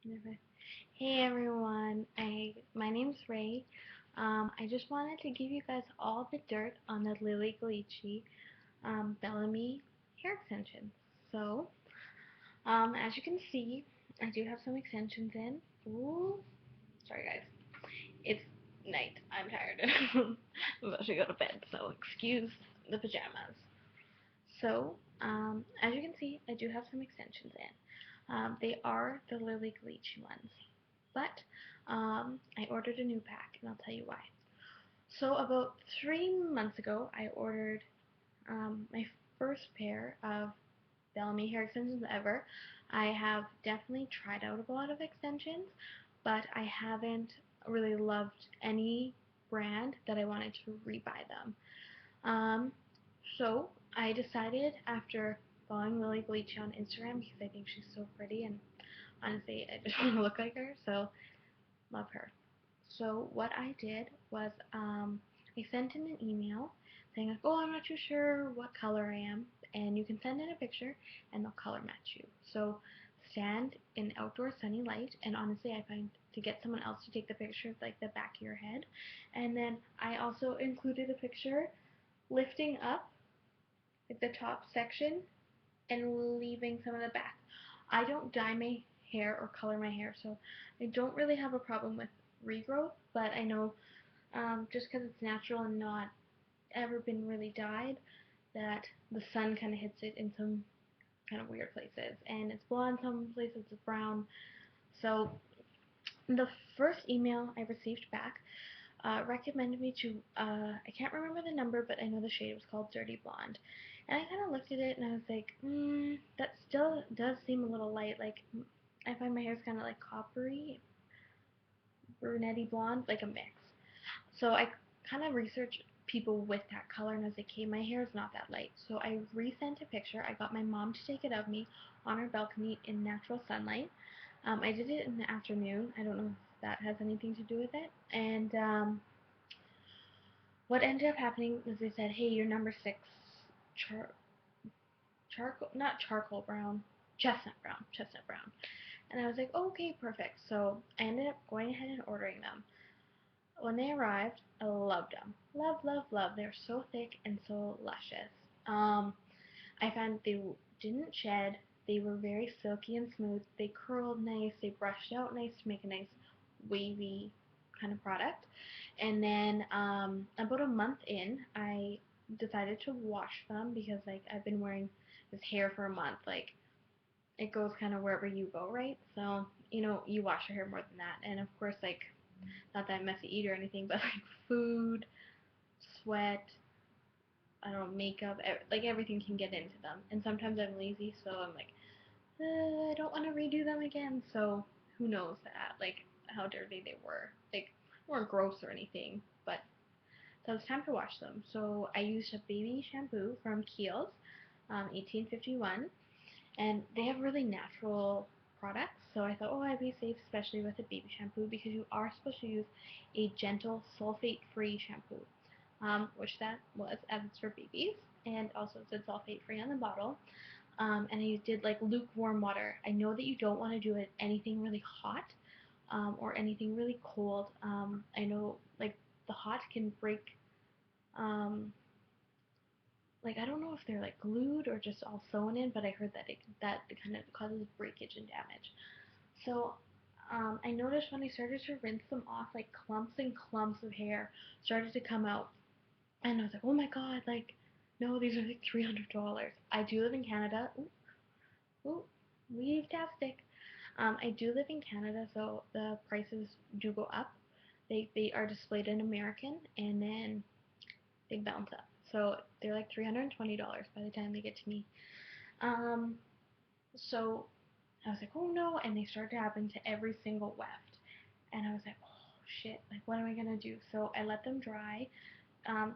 Okay. Hey everyone, my name's Ray. I just wanted to give you guys all the dirt on the Lilly Bellami hair extensions. So, as you can see, I do have some extensions in. Ooh, sorry guys, it's night. I'm tired. I'm about to go to bed, so excuse the pajamas. So, as you can see, I do have some extensions in. They are the Lilly ones. But I ordered a new pack, and I'll tell you why. So about 3 months ago, I ordered my first pair of Bellami hair extensions ever. I have definitely tried out a lot of extensions, but I haven't really loved any brand that I wanted to rebuy them. Um, so I decided after following Lily Bleach on Instagram because I think she's so pretty and honestly I just want to look like her. So love her. So what I did was I sent in an email saying like, oh, I'm not too sure what color I am, and you can send in a picture and they'll color match you. So stand in outdoor sunny light, and honestly I find to get someone else to take the picture of like the back of your head, and then I also included a picture lifting up like the top section and leaving some of the back. I don't dye my hair or color my hair, so I don't really have a problem with regrowth, but I know just because it's natural and not ever been really dyed, that the sun kind of hits it in some kind of weird places, and it's blonde some places, it's brown. So the first email I received back recommended me to, I can't remember the number, but I know the shade was called Dirty Blonde. And I kind of looked at it and I was like, that still does seem a little light. Like, I find my hair's kind of like coppery, brunette blonde, like a mix. So I kind of researched people with that color and I was like, okay, my hair is not that light. So I resent a picture. I got my mom to take it of me on her balcony in natural sunlight. I did it in the afternoon. I don't know if that has anything to do with it. And what ended up happening was they said, hey, you're number six, char- charcoal, not charcoal brown, chestnut brown. And I was like, oh, okay, perfect. So I ended up going ahead and ordering them. When they arrived, I loved them. Love, love, love. They're so thick and so luscious. I found they didn't shed. They were very silky and smooth. They curled nice. They brushed out nice to make a nice wavy kind of product. And then about a month in, I decided to wash them because like I've been wearing this hair for a month. Like it goes kind of wherever you go, right? So you wash your hair more than that. And of course, like not that I'm messy eater or anything, but like food, sweat, I don't know, makeup, like everything can get into them. And sometimes I'm lazy, so I'm like, I don't want to redo them again. So who knows that, like how dirty they were. Like they weren't gross or anything, but so it's time to wash them. So I used a baby shampoo from Kiehl's, 1851, and they have really natural products. So I thought, oh, I'd be safe, especially with a baby shampoo, because you are supposed to use a gentle sulfate-free shampoo, which that was, as it's for babies, and also it said sulfate-free on the bottle. And I did like lukewarm water. I know that you don't want to do it anything really hot or anything really cold. I know like the hot can break um, like I don't know if they're like glued or just all sewn in, but I heard that that kind of causes breakage and damage. So I noticed when I started to rinse them off, like clumps and clumps of hair started to come out, and I was like, oh my god, like no, these are like $300. I do live in Canada. Ooh, ooh, leave tastic. I do live in Canada, so the prices do go up. They are displayed in American, and then they bounce up. So they're like $320 by the time they get to me. Um, so I was like, oh no, and they started to happen to every single weft. And I was like, oh shit, like what am I gonna do? So I let them dry,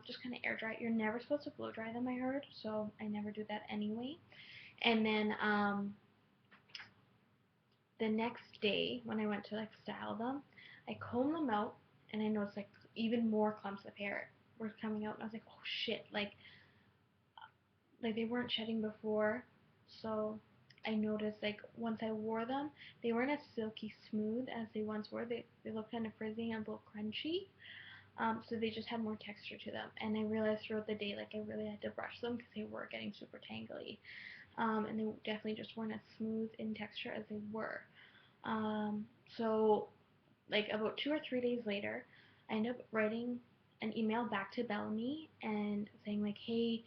just kind of air dry. You're never supposed to blow dry them, I heard, so I never do that anyway. And then the next day when I went to like style them, I combed them out and I noticed like even more clumps of hair were coming out, and I was like, oh shit, like they weren't shedding before. So I noticed like once I wore them, they weren't as silky smooth as they once were. They looked kind of frizzy and a little crunchy. So they just had more texture to them. And I realized throughout the day, like I really had to brush them because they were getting super tangly. And they definitely just weren't as smooth in texture as they were. Um, so like about 2 or 3 days later, I ended up writing an email back to Bellami and saying like, hey,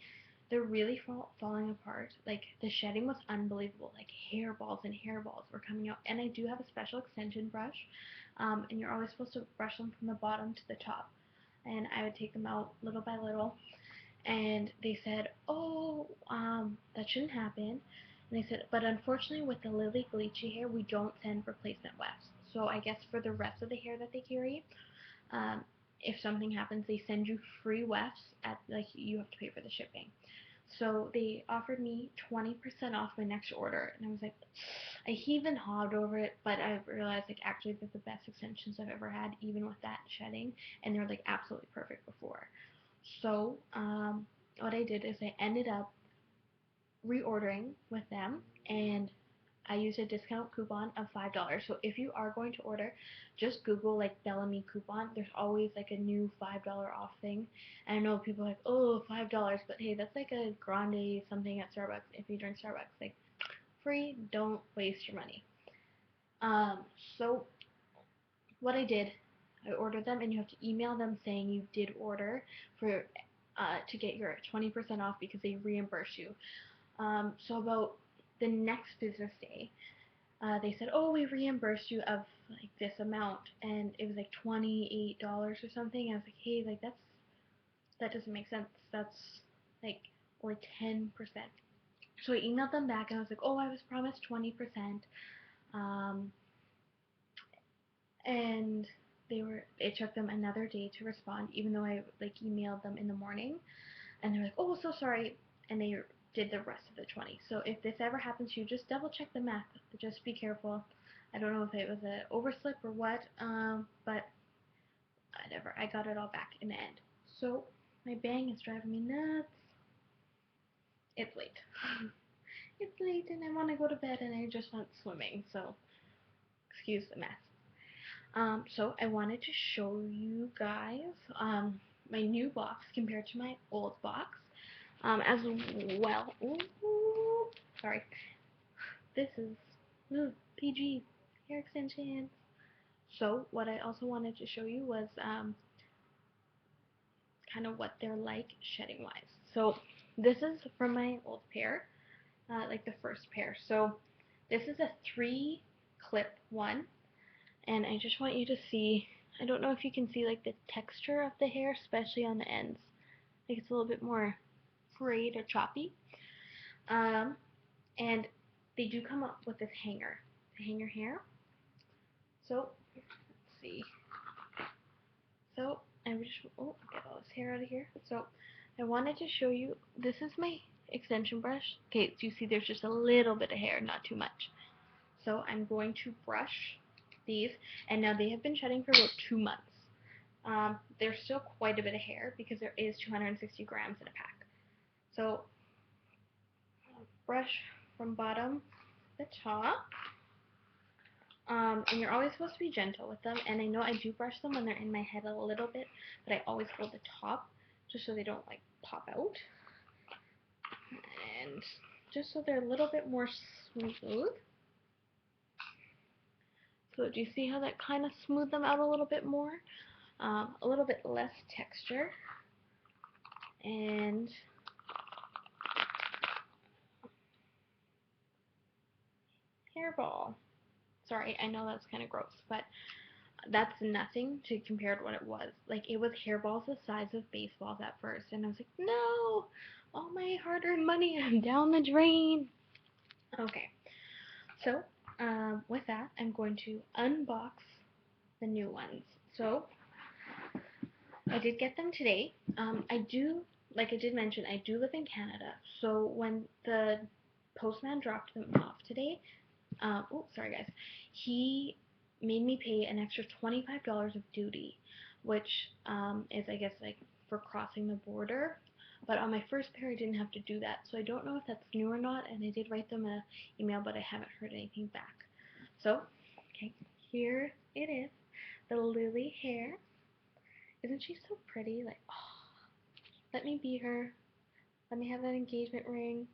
they're really falling apart. Like the shedding was unbelievable. Like hairballs and hairballs were coming out. And I do have a special extension brush, and you're always supposed to brush them from the bottom to the top. And I would take them out little by little. And they said, oh, that shouldn't happen. And they said, but unfortunately with the Lilly hair, we don't send replacement wefts. So I guess for the rest of the hair that they carry, um, if something happens, they send you free wefts at like you have to pay for the shipping. So they offered me 20% off my next order, and I was like, I heaved and hawed over it, but I realized like actually they're the best extensions I've ever had, even with that shedding, and they're like absolutely perfect before. So what I did is I ended up reordering with them, and I used a discount coupon of $5. So if you are going to order, just Google like Bellami coupon. There's always like a new $5 off thing. And I know people are like, oh, $5, but hey, that's like a grande something at Starbucks. If you drink Starbucks, like free, don't waste your money. Um, so what I did, I ordered them, and you have to email them saying you did order for to get your 20% off because they reimburse you. So about the next business day, they said, oh, we reimbursed you of like this amount, and it was like $28 or something. I was like, hey, like that doesn't make sense. That's like only 10%. So I emailed them back and I was like, oh, I was promised 20%. Um, and it took them another day to respond, even though I like emailed them in the morning. And they're like, oh, so sorry. And they did the rest of the 20. So if this ever happens to you, just double check the math. Just be careful. I don't know if it was an overslip or what, but whatever. I got it all back in the end. So my bang is driving me nuts. It's late. It's late and I want to go to bed and I just went swimming. So excuse the mess. So I wanted to show you guys my new box compared to my old box. As well. Ooh, sorry. This is PG hair extensions. So what I also wanted to show you was kind of what they're like shedding wise. So this is from my old pair, like the first pair. So this is a 3-clip one, and I just want you to see. I don't know if you can see like the texture of the hair, especially on the ends. Like it's a little bit more frayed or choppy. Um, and they do come up with this hanger to hang your hair. So let's see. So I just get all this hair out of here. So I wanted to show you. This is my extension brush. Okay, so you see there's just a little bit of hair, not too much. So I'm going to brush these, and now they have been shedding for about 2 months. There's still quite a bit of hair because there is 260 grams in a pack. So brush from bottom to the top. And you're always supposed to be gentle with them. And I know I do brush them when they're in my head a little bit, but I always hold the top just so they don't like pop out. And just so they're a little bit more smooth. So do you see how that kind of smoothed them out a little bit more? A little bit less texture. And hairball. Sorry, I know that's kind of gross, but that's nothing to compare to what it was. Like, it was hairballs the size of baseballs at first, and I was like, no, all my hard-earned money is down the drain. Okay, so with that, I'm going to unbox the new ones. So I did get them today. Like I did mention, I do live in Canada, so when the postman dropped them off today, sorry guys, he made me pay an extra $25 of duty, which is I guess like for crossing the border. But on my first pair, I didn't have to do that, so I don't know if that's new or not, and I did write them an email, but I haven't heard anything back. So, okay, here it is, the Lilly Hair. Isn't she so pretty? Like, oh, let me be her. Let me have that engagement ring.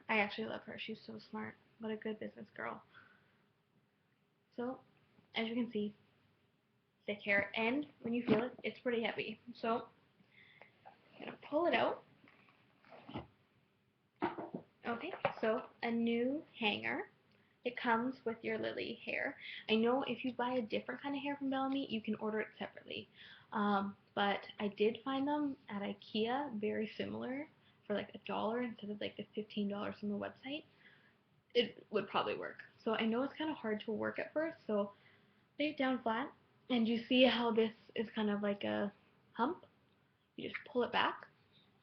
I actually love her. She's so smart. What a good business girl. So, as you can see, thick hair, and when you feel it, it's pretty heavy. So, I'm going to pull it out. Okay, so a new hanger. It comes with your Lilly hair. I know if you buy a different kind of hair from Bellami, you can order it separately. But I did find them at IKEA very similar for like $1 instead of like the $15 on the website. It would probably work. So I know it's kind of hard to work at first, so lay it down flat, and you see how this is kind of like a hump? You just pull it back,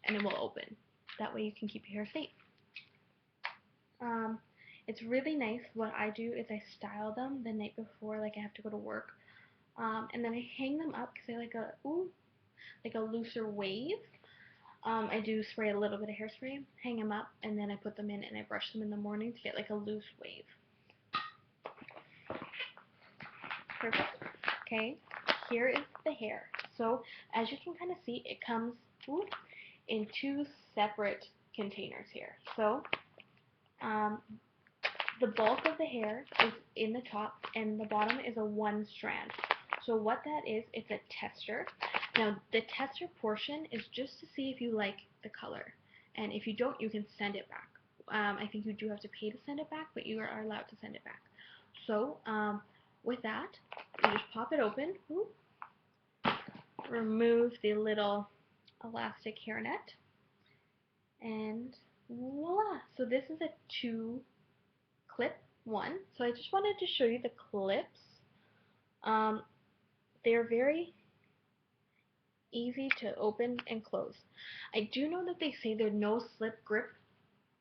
and it will open. That way you can keep your hair safe. It's really nice. What I do is I style them the night before, like I have to go to work, and then I hang them up because I like a looser wave. I do spray a little bit of hairspray, hang them up, and then I put them in and I brush them in the morning to get like a loose wave. Perfect. Okay, here is the hair. So as you can kind of see, it comes in two separate containers here. So the bulk of the hair is in the top, and the bottom is a one strand. So what that is, it's a tester. Now the tester portion is just to see if you like the color, and if you don't, you can send it back. I think you do have to pay to send it back, but you are allowed to send it back. So with that, you just pop it open, remove the little elastic hairnet, and voila! So this is a 2-clip one. So I just wanted to show you the clips. They're very easy to open and close. I do know that they say there are no slip grip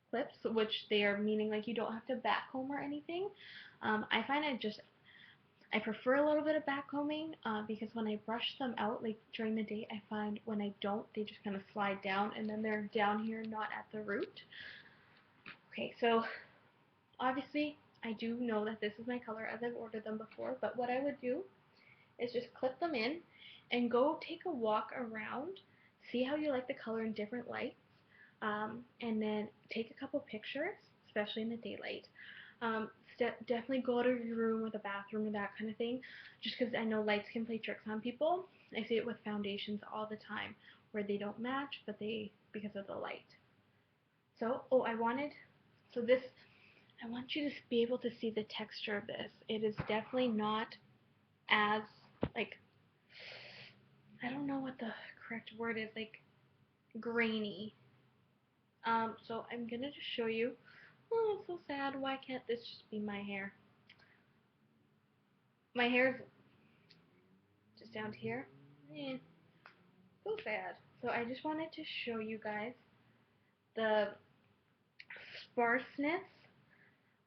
clips, which they are meaning like you don't have to backcomb or anything. I find I prefer a little bit of backcombing because when I brush them out like during the day, I find when I don't, they just kind of slide down and then they're down here, not at the root. Okay, so obviously I do know that this is my color as I've ordered them before, but what I would do is just clip them in and go take a walk around, see how you like the color in different lights, and then take a couple pictures, especially in the daylight. Definitely go out of your room or the bathroom or that kind of thing, just because I know lights can play tricks on people. I see it with foundations all the time where they don't match, but because of the light. So, I want you to be able to see the texture of this. It is definitely not as, like, I don't know what the correct word is, like, grainy. So I'm gonna just show you. Oh, it's so sad. Why can't this just be my hair? My hair's just down to here. So sad. So I just wanted to show you guys the sparseness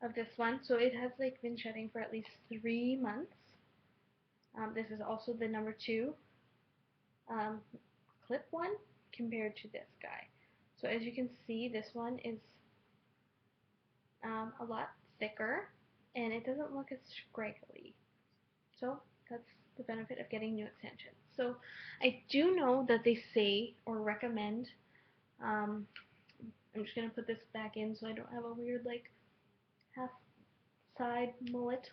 of this one. So it has like been shedding for at least 3 months. This is also the number 2 clip one compared to this guy. So as you can see, this one is a lot thicker and it doesn't look as scraggly. So that's the benefit of getting new extensions. So I do know that they say or recommend, I'm just going to put this back in so I don't have a weird like half side mullet.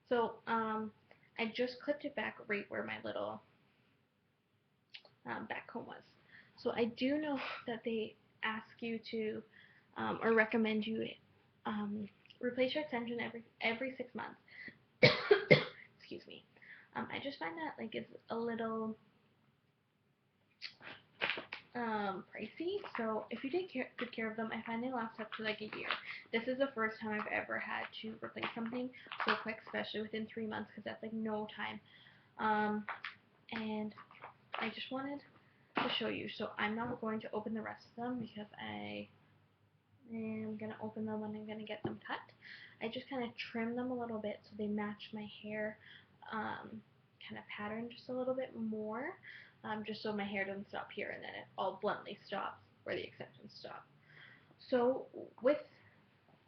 So I just clipped it back right where my little back comb was. So I do know that they ask you to or recommend you replace your extension every 6 months. Excuse me. I just find that like it's a little pricey. So if you take good care of them, I find they last up to like a year. This is the first time I've ever had to replace something so quick, especially within 3 months, because that's like no time. And I just wanted to show you. So I'm not going to open the rest of them because I am going to open them when I'm going to get them cut. I just kind of trim them a little bit so they match my hair kind of pattern just a little bit more. just so my hair doesn't stop here and then it all bluntly stops where the extensions stop. So with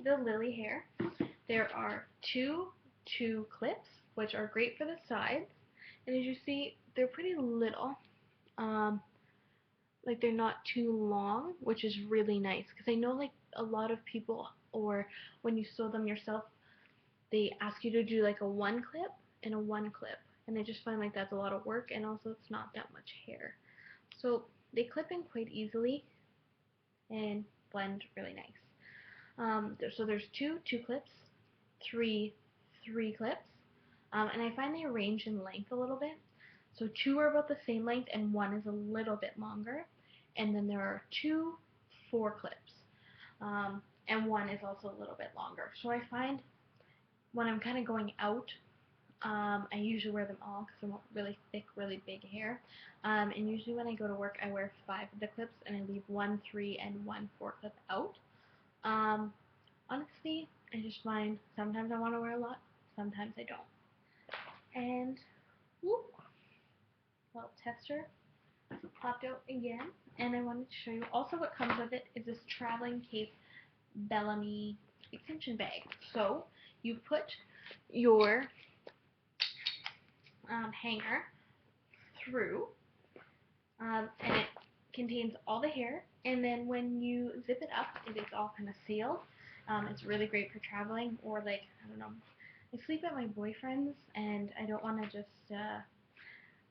the Lilly Hair, there are two clips, which are great for the sides, and as you see, they're pretty little. Um, like they're not too long, which is really nice because I know like a lot of people, or when you sew them yourself, they ask you to do like a one clip and a one clip, and I just find like that's a lot of work, and also it's not that much hair. So they clip in quite easily and blend really nice. So there's two clips, three clips, and I find they range in length a little bit. So two are about the same length, and one is a little bit longer. And then there are two 4 clips, and one is also a little bit longer. So I find when I'm kind of going out, I usually wear them all because I want really thick, really big hair. And usually when I go to work, I wear 5 of the clips, and I leave 1 3 and 1 4 clip out. Um, Honestly, I just find sometimes I want to wear a lot, sometimes I don't. And whoop, well, tester popped out again, and I wanted to show you also what comes with it is this traveling case Bellami extension bag. So you put your hanger through, and it contains all the hair, and then when you zip it up, it is all kind of sealed. It's really great for traveling, or like, I don't know, I sleep at my boyfriend's and I don't want to just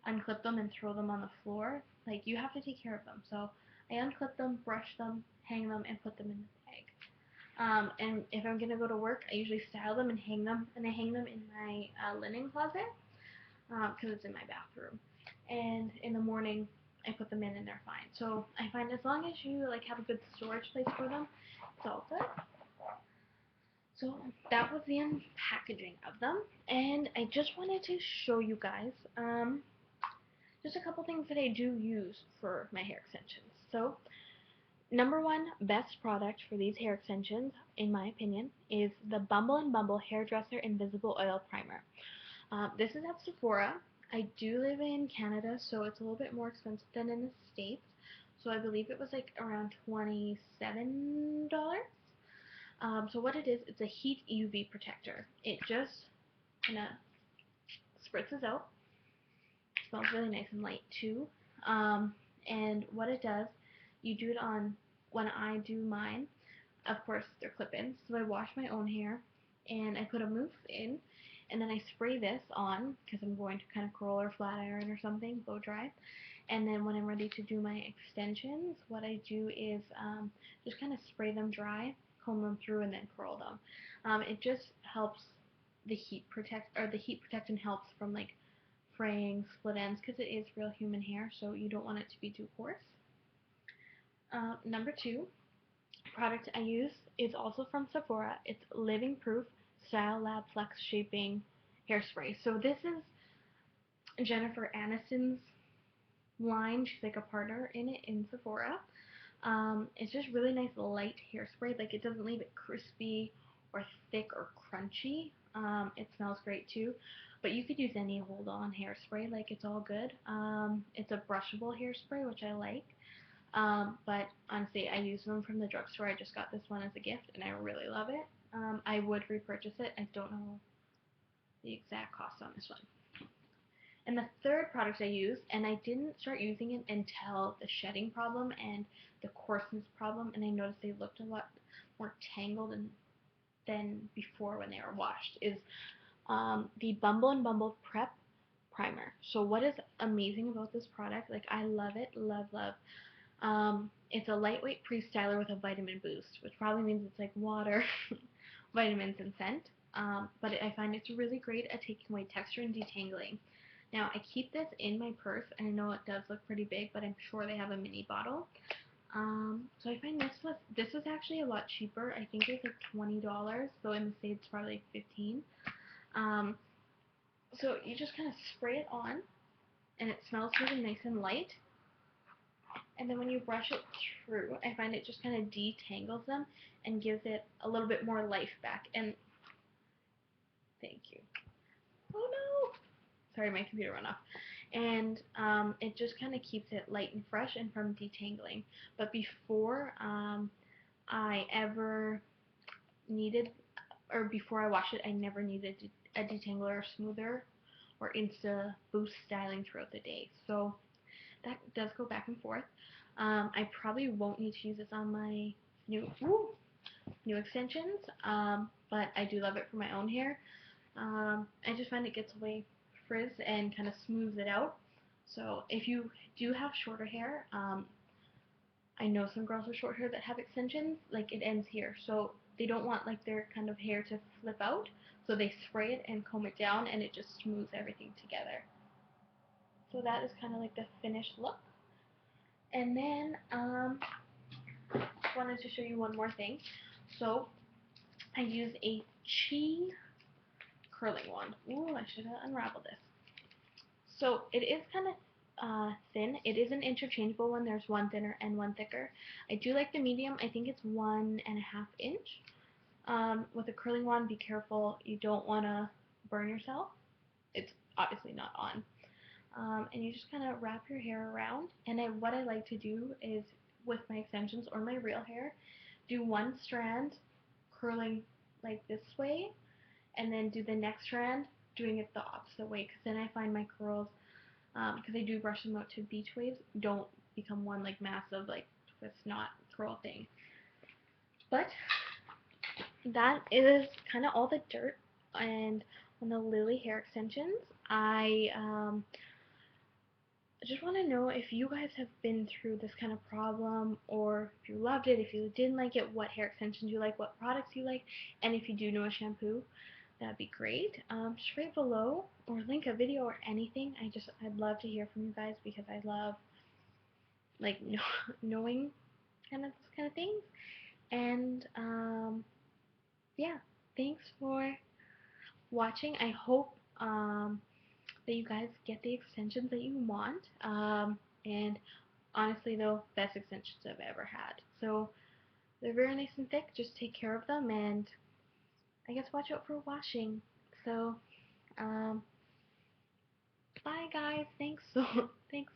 unclip them and throw them on the floor. Like, you have to take care of them. So I unclip them, brush them, hang them, and put them in the bag. And if I'm going to go to work, I usually style them and hang them, and I hang them in my linen closet because it's in my bathroom. And in the morning, I put them in and they're fine. So I find as long as you like have a good storage place for them, it's all good. So that was the unpackaging of them, and I just wanted to show you guys just a couple things that I do use for my hair extensions. So number one best product for these hair extensions, in my opinion, is the Bumble and Bumble Hairdresser Invisible Oil Primer. This is at Sephora. I do live in Canada, so it's a little bit more expensive than in the States. So I believe it was like around $27. So what it is, it's a heat UV protector. It just kind of spritzes out. It smells really nice and light too. And what it does, you do it on, when I do mine, of course they're clip-ins, so I wash my own hair and I put a mousse in, and then I spray this on because I'm going to kind of curl or flat iron or something, blow dry. And then when I'm ready to do my extensions, what I do is just kind of spray them dry, comb them through, and then curl them. It just helps the heat protect, or the heat protection helps from like fraying, split ends, because it is real human hair, so you don't want it to be too coarse. Number two product I use is also from Sephora. It's Living Proof Style Lab Flex Shaping Hairspray. So this is Jennifer Aniston's line. She's like a partner in it in Sephora. It's just really nice light hairspray. Like, it doesn't leave it crispy or thick or crunchy. It smells great too. But you could use any hold-on hairspray. Like, it's all good. It's a brushable hairspray, which I like. But honestly, I use them from the drugstore. I just got this one as a gift, and I really love it. I would repurchase it. I don't know the exact cost on this one. And the third product I use, and I didn't start using it until the shedding problem and the coarseness problem, and I noticed they looked a lot more tangled than before when they were washed, is the Bumble and Bumble Prep Primer. So what is amazing about this product, like, I love it, love, love. It's a lightweight pre-styler with a vitamin boost, which probably means it's like water, vitamins, and scent. But I find it's really great at taking away texture and detangling. Now, I keep this in my purse, and I know it does look pretty big, but I'm sure they have a mini bottle. So I find this was actually a lot cheaper. I think it was like $20, so in the States probably like $15. So you just kind of spray it on, and it smells really nice and light. And then when you brush it through, I find it just kind of detangles them and gives it a little bit more life back. And thank you. Oh no! Sorry, my computer went off. and it just kind of keeps it light and fresh and from detangling. But before I ever needed, or before I washed it, I never needed a detangler or smoother or Insta Boost styling throughout the day. So that does go back and forth. I probably won't need to use this on my new extensions, but I do love it for my own hair. I just find it gets away frizz and kind of smooths it out. So if you do have shorter hair, I know some girls with short hair that have extensions, like it ends here. So they don't want like their kind of hair to flip out. So they spray it and comb it down and it just smooths everything together. So that is kind of like the finished look. And then wanted to show you one more thing. So I use a Chi curling wand. Ooh, I should have unraveled this. So it is kind of thin. It is an interchangeable one. There's one thinner and one thicker. I do like the medium. I think it's 1.5 inch. With a curling wand, be careful. You don't want to burn yourself. It's obviously not on. And you just kind of wrap your hair around. And what I like to do is, with my extensions or my real hair, do one strand curling like this way, and then do the next strand doing it the opposite way. Because then I find my curls, because I do brush them out to beach waves, don't become one like massive like twist knot curl thing. But that is kind of all the dirt and on the Lilly hair extensions. I just want to know if you guys have been through this kind of problem, or if you loved it, if you didn't like it, what hair extensions you like, what products you like, and if you do know a shampoo, that'd be great. Just right below, or link a video or anything. I'd love to hear from you guys because I love like knowing kind of this kind of things. And yeah, thanks for watching. I hope that you guys get the extensions that you want. And honestly though, best extensions I've ever had. So they're very nice and thick. Just take care of them, and I guess watch out for washing. So bye guys. Thanks. Thanks